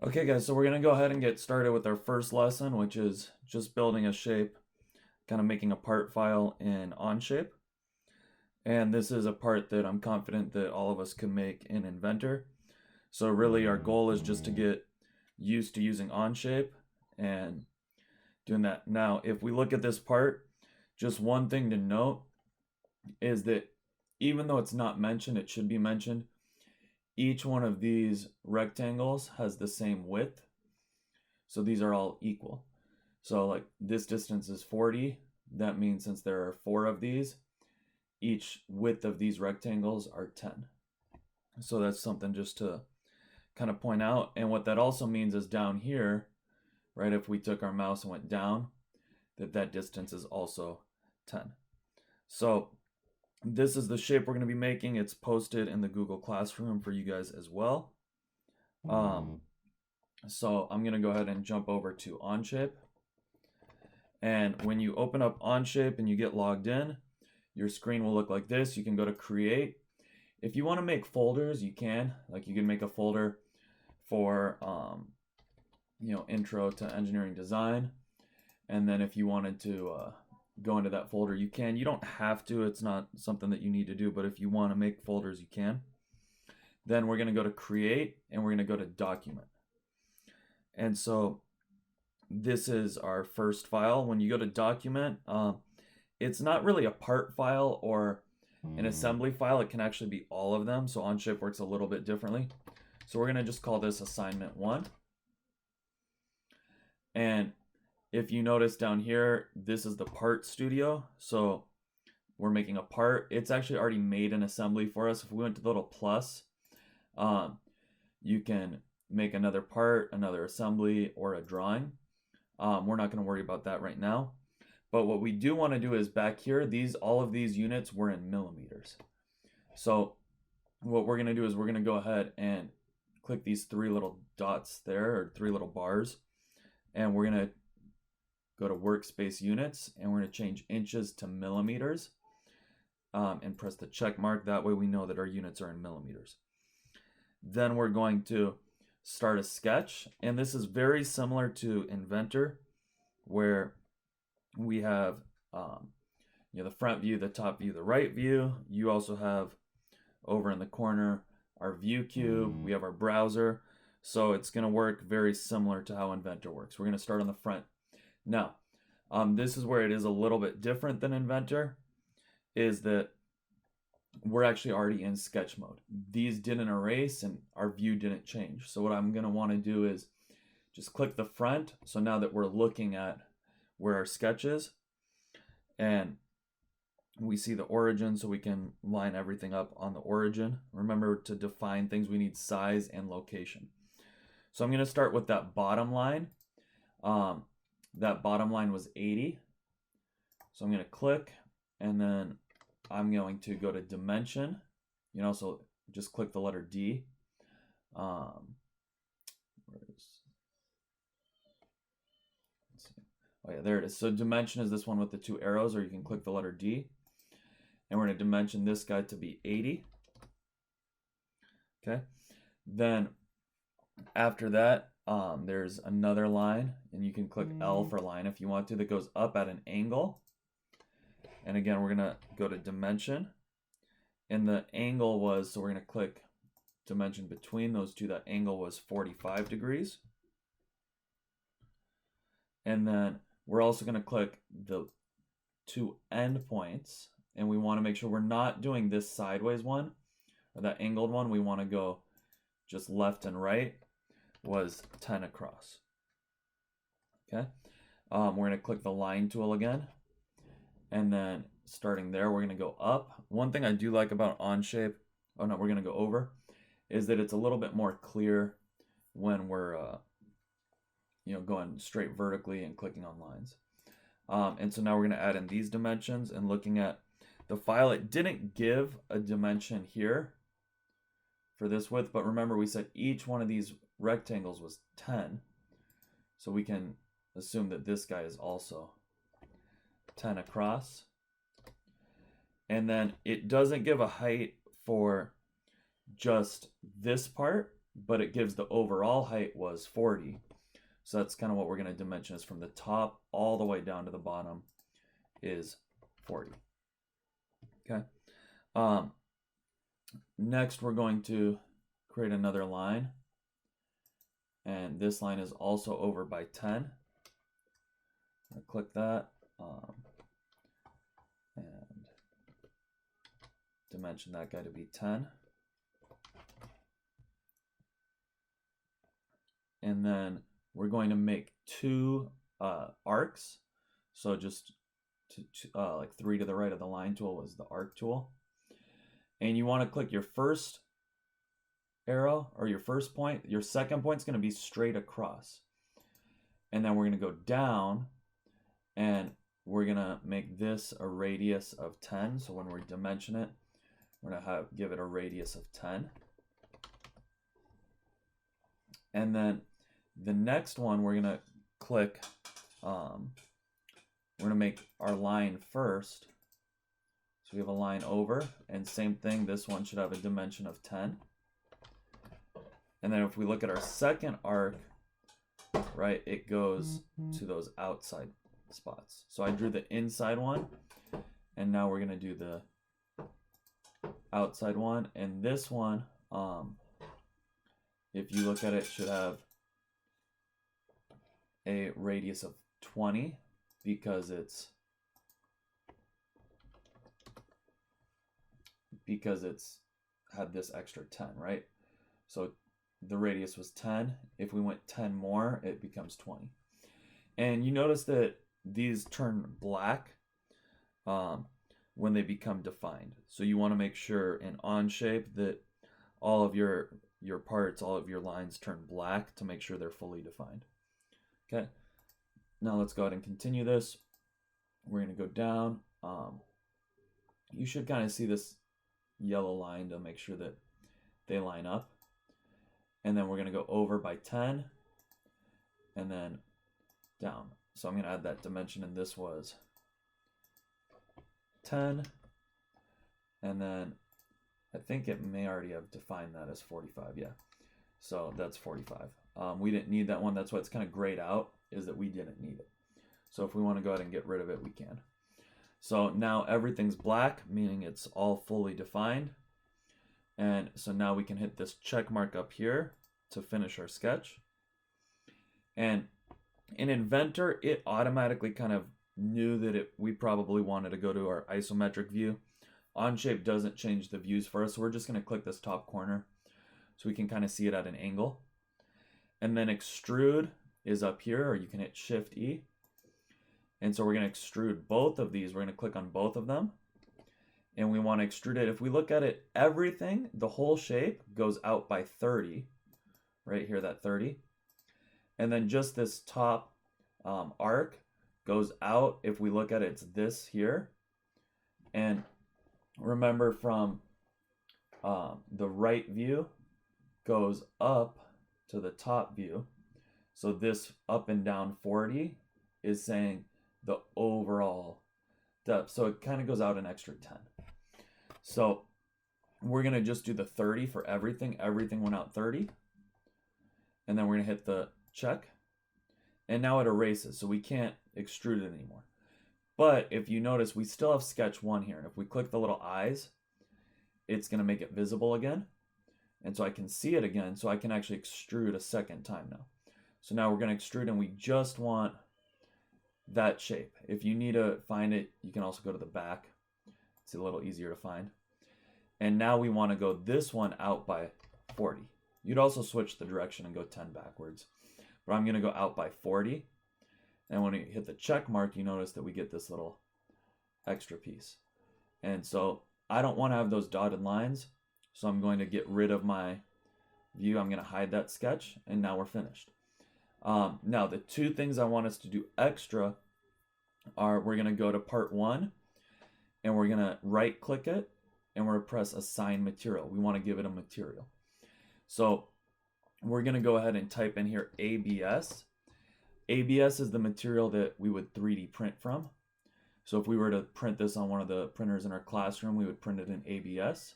Okay guys, so we're going to go ahead and get started with our first lesson, which is just building a shape, kind of making a part file in Onshape. And this is a part that I'm confident that all of us can make in Inventor. So really our goal is just to get used to using Onshape and doing that. Now, if we look at this part, just one thing to note is that even though it's not mentioned, it should be mentioned. Each one of these rectangles has the same width. So these are all equal. So like this distance is 40. That means since there are 4 of these, each width of these rectangles are 10. So that's something just to kind of point out. And what that also means is down here, right, if we took our mouse and went down, that distance is also 10. So this is the shape we're going to be making. It's posted in the Google Classroom for you guys as well. So I'm going to go ahead and jump over to Onshape. And when you open up Onshape and you get logged in, your screen will look like this. You can go to Create. If you want to make folders, you can. Like you can make a folder for, Intro to Engineering Design. And then if you wanted to go into that folder, you can. You don't have to. It's not something that you need to do. But if you want to make folders, you can. Then we're going to go to Create, and we're going to go to Document. And so this is our first file. When you go to Document, it's not really a part file or an assembly file. It can actually be all of them. So Onshape works a little bit differently. So we're going to just call this Assignment 1. And if you notice down here, this is the part studio. So we're making a part. It's actually already made an assembly for us. If we went to the little plus, you can make another part, another assembly, or a drawing. We're not going to worry about that right now. But what we do want to do is back here, all of these units were in millimeters. So what we're going to do is we're going to go ahead and click these 3 little dots there, or 3 little bars. And we're going to go to Workspace Units, and we're going to change inches to millimeters. And press the check mark. That way we know that our units are in millimeters. Then we're going to start a sketch. And this is very similar to Inventor, where we have the front view, the top view, the right view. You also have over in the corner our view cube. We have our browser. So it's going to work very similar to how Inventor works. We're going to start on the front. Now, this is where it is a little bit different than Inventor, is that we're actually already in sketch mode. These didn't erase and our view didn't change. So what I'm going to want to do is just click the front. So now that we're looking at where our sketch is, and we see the origin, so we can line everything up on the origin. Remember, to define things, we need size and location. So I'm going to start with that bottom line. That bottom line was 80. So I'm going to click, and then I'm going to go to dimension, so just click the letter D. Let's see. Oh yeah, there it is. So dimension is this one with the 2 arrows, or you can click the letter D. And we're going to dimension this guy to be 80. Okay. Then after that, there's another line, and you can click L for line if you want to, that goes up at an angle. And again, we're going to go to dimension. And the angle was, so we're going to click dimension between those two. That angle was 45 degrees. And then we're also going to click the 2 end points. And we want to make sure we're not doing this sideways one, or that angled one. We want to go just left and right, was 10 across. Okay. We're going to click the line tool again. And then starting there, we're going to go up. One thing I do like about Onshape, we're going to go over, is that it's a little bit more clear when we're, going straight vertically and clicking on lines. And so now we're going to add in these dimensions, and looking at the file, it didn't give a dimension here for this width, but remember we said each one of these rectangles was 10. So we can assume that this guy is also 10 across. And then it doesn't give a height for just this part, but it gives the overall height was 40. So that's kind of what we're going to dimension, is from the top all the way down to the bottom is 40. Okay. Next, we're going to create another line. And this line is also over by 10. I'll click that. And dimension that guy to be 10. And then we're going to make two arcs. So just like 3 to the right of the line tool is the arc tool. And you want to click your first arrow or your first point. Your second point is going to be straight across. And then we're going to go down and we're going to make this a radius of 10. So when we dimension it, we're going to give it a radius of 10. And then the next one, we're going to click, we're going to make our line first. So we have a line over, and same thing, this one should have a dimension of 10. And then if we look at our second arc, right, it goes to those outside spots. So I drew the inside one, and now we're going to do the outside one. And this one, if you look at it, should have a radius of 20 because it's had this extra 10, right? So the radius was 10. If we went 10 more, it becomes 20. And you notice that these turn black when they become defined. So you want to make sure in Onshape that all of your parts, all of your lines turn black to make sure they're fully defined. Okay, now let's go ahead and continue this. We're going to go down. You should kind of see this yellow line to make sure that they line up. And then we're going to go over by 10 and then down. So I'm going to add that dimension, and this was 10. And then I think it may already have defined that as 45. Yeah. So that's 45. We didn't need that one. That's why it's kind of grayed out, is that we didn't need it. So if we want to go ahead and get rid of it, we can. So now everything's black, meaning it's all fully defined. And so now we can hit this check mark up here to finish our sketch. And in Inventor, it automatically kind of knew that we probably wanted to go to our isometric view. Onshape doesn't change the views for us, so we're just going to click this top corner so we can kind of see it at an angle. And then extrude is up here, or you can hit Shift E. And so we're going to extrude both of these. We're going to click on both of them. And we want to extrude it. If we look at it, everything, the whole shape goes out by 30. Right here, that 30. And then just this top arc goes out. If we look at it, it's this here. And remember, from the right view goes up to the top view. So this up and down 40 is saying the overall depth. So it kind of goes out an extra 10. So we're going to just do the 30 for everything. Everything went out 30. And then we're going to hit the check. And now it erases, so we can't extrude it anymore. But if you notice, we still have sketch 1 here. And if we click the little eyes, it's going to make it visible again. And so I can see it again, so I can actually extrude a second time now. So now we're going to extrude, and we just want that shape. If you need to find it, you can also go to the back. It's a little easier to find. And now we want to go this one out by 40. You'd also switch the direction and go 10 backwards. But I'm going to go out by 40. And when we hit the check mark, you notice that we get this little extra piece. And so I don't want to have those dotted lines. So I'm going to get rid of my view. I'm going to hide that sketch. And now we're finished. Now the two things I want us to do extra are, we're going to go to part 1. And we're going to right click it. And we're going to press assign material. We want to give it a material. So we're going to go ahead and type in here ABS. ABS is the material that we would 3D print from. So if we were to print this on one of the printers in our classroom, we would print it in ABS.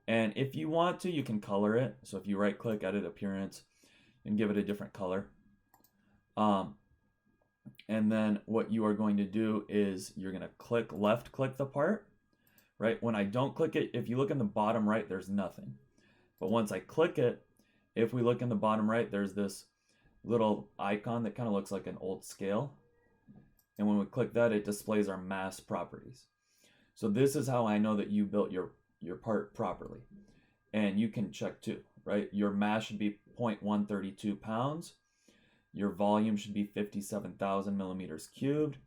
And if you want to, you can color it. So if you right click, edit appearance, and give it a different color. And then what you are going to do is you're going to left click the part, right? When I don't click it, if you look in the bottom right, there's nothing. But once I click it, if we look in the bottom right, there's this little icon that kind of looks like an old scale. And when we click that, it displays our mass properties. So this is how I know that you built your part properly. And you can check too, right? Your mass should be 0.132 pounds. Your volume should be 57,000 millimeters cubed.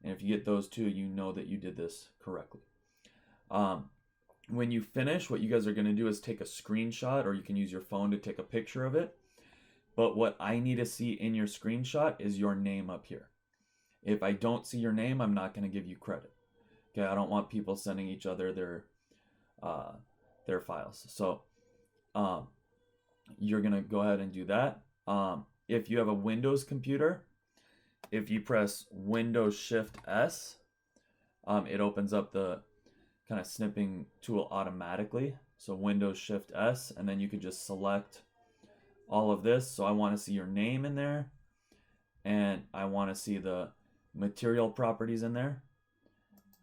And if you get those two, you know that you did this correctly. When you finish, what you guys are going to do is take a screenshot, or you can use your phone to take a picture of it. But what I need to see in your screenshot is your name up here. If I don't see your name, I'm not going to give you credit. Okay, I don't want people sending each other their files. So you're going to go ahead and do that. If you have a Windows computer, if you press Windows Shift S, it opens up the kind of snipping tool automatically. So Windows Shift S, and then you can just select all of this. So I want to see your name in there, and I want to see the material properties in there.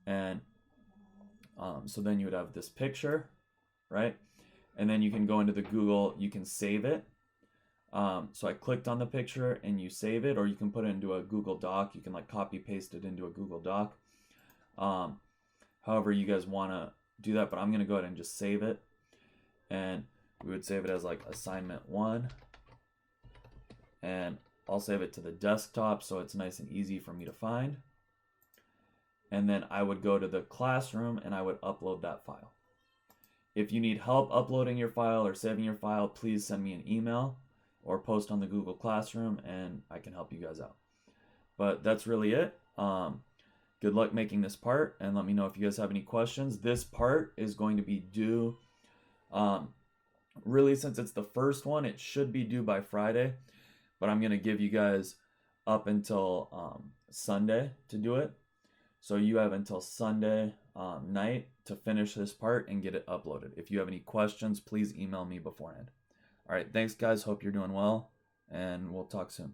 And so then you would have this picture, right? And then you can go into the Google, you can save it. So I clicked on the picture and you save it, or you can put it into a Google Doc. You can like copy paste it into a Google Doc. However you guys want to do that, but I'm going to go ahead and just save it. And we would save it as like assignment 1. And I'll save it to the desktop so it's nice and easy for me to find. And then I would go to the classroom and I would upload that file. If you need help uploading your file or saving your file, please send me an email or post on the Google Classroom and I can help you guys out. But that's really it. Good luck making this part, and let me know if you guys have any questions. This part is going to be due, really since it's the first one, it should be due by Friday, but I'm going to give you guys up until Sunday to do it. So you have until Sunday night to finish this part and get it uploaded. If you have any questions, please email me beforehand. All right, thanks guys, hope you're doing well, and we'll talk soon.